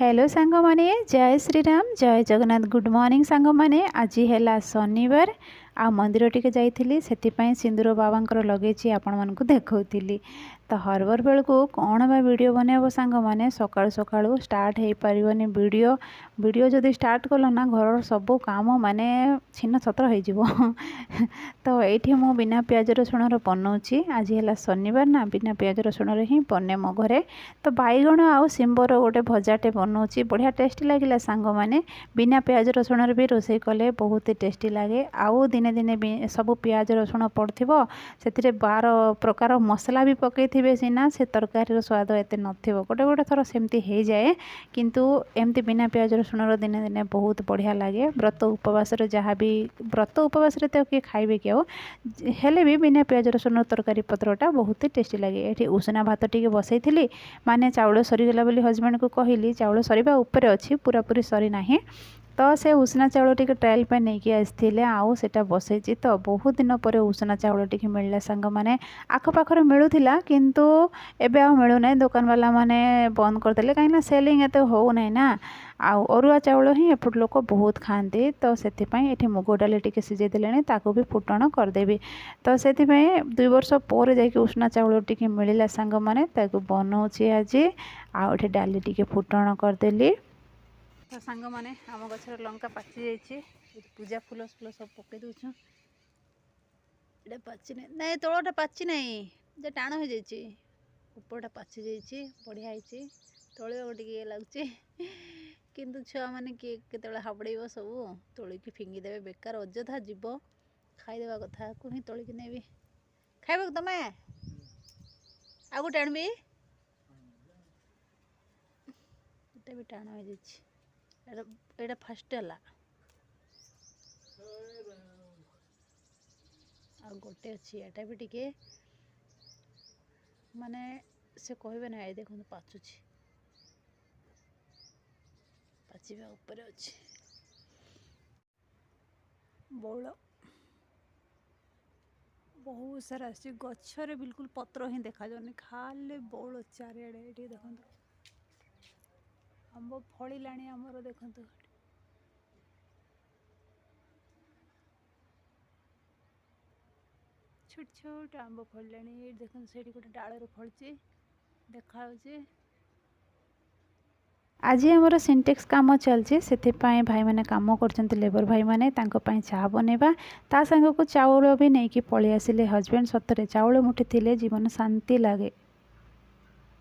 Hello सांग माने जय श्री राम जय जगन्नाथ गुड मॉर्निंग सांग माने आज है शनिवार आ मंदिर टिके जाइथिली सेतिपई सिंदूर बाबांकर लगेची आपण मानकु देखौथिली तो हरबर बेल को कौन बा वीडियो बनैबो सांग माने सकाळु सकाळु स्टार्ट हे परिवनी वीडियो जदि स्टार्ट कलो ना घर सब काम माने छिन्न छत्र हो जिवो तो एठी मो बिना प्याज रसुण रो बनाउची आज है शनिवार ना बिना प्याज रसुण रे ही बने मो घरे तो बाईगण आउ सिंबर गोटे भजाटे बनाउची बढ़िया टेस्टी लागिला सांग माने बिना प्याज रसुण रे भी रोसई कले बहुत टेस्टी लागे आउ दिने दिने सब प्याज रसुण पड़थिबो सेतिरे 12 प्रकार मसला भी पकईथिबे सिना से तरकारी स्वाद एते नथिबो गोटे गोटे थर सेमती हो जाए किंतु एमती बिना प्याज रसुण रो दिने दिने बहुत बढ़िया लागे व्रत उपवास रे जहाँ भी व्रत उपवास रे तो किए खाइबे कि हेले भी बिना प्याज रसुण तरकारी पत्रटा बहुत टेस्टी लगे ये उषुना भात टिके बसईथिली माने चाउल सरीगला बोली हजबैंड को कहली चाउल सरीबा ऊपर अच्छी पूरा पूरी सरी नाही तो से उषुना चाउल टिके ट्रायल पे नहीं कि आसते आउ सेटा बसई तो बहुत दिन पर उषुना चाउल टिके मिलला सांग माने आखपाखर मिलूला किंतु एबे आ मिलूना दुकान वाला माने बंद करदेले कहीं सेलिंग एत हो ना ना आउ अरुआ चाउल ही एपट लोक बहुत खाती तो से ये मुग डाली टिके सिझे देले ताकू भी फुटण करदेवी तो से 2 वर्ष पर जाकि उषुना चाउल टिके मिलला सांग माने ताकू बनाऊँगी आज आउ डाली टिके फुटण करदेली तो सांग माने आम गछर लंका पाचि जाइए पूजा फूल फूल सब पकई दूँ ये पाचि ना तलटा पाचि ना जे टाण हो जाइए उपरटा पाचि जाइए बढ़िया होती तोड़ टे लगुच किंतु छुआ मैंने किए केत हाबड़ सब तोलिकी फिंगिदेवे बेकार अଯଥା जीव खाईदेवा कथा को ही तोलिकी नेबी खाइब तमें आ गए टाणी ये भी टाण हो जाइए फास्ट है आ गोटे अच्छी एटा भी टिके माने से कहबे ना देखो पाचुची पाचिबा ऊपर अच्छी बौल बहुत सारा गच्छरे बिल्कुल पत्र ही देखा जानी खाली बौल चारिआडे ये देखो आंब फलिला आमर देखो छोट छोट आंब फलिला देखो से गोटे डाल फलची देखा आज आमर सिंटेक्स काम चलती से भाई मैंने काम कर लेबर भाई मैंने चाह बनवा ता सांग को चाउल भी नहीं कि पलि आसिले हजबैंड सतरे चाउल मुठी थिले जीवन शांति लगे।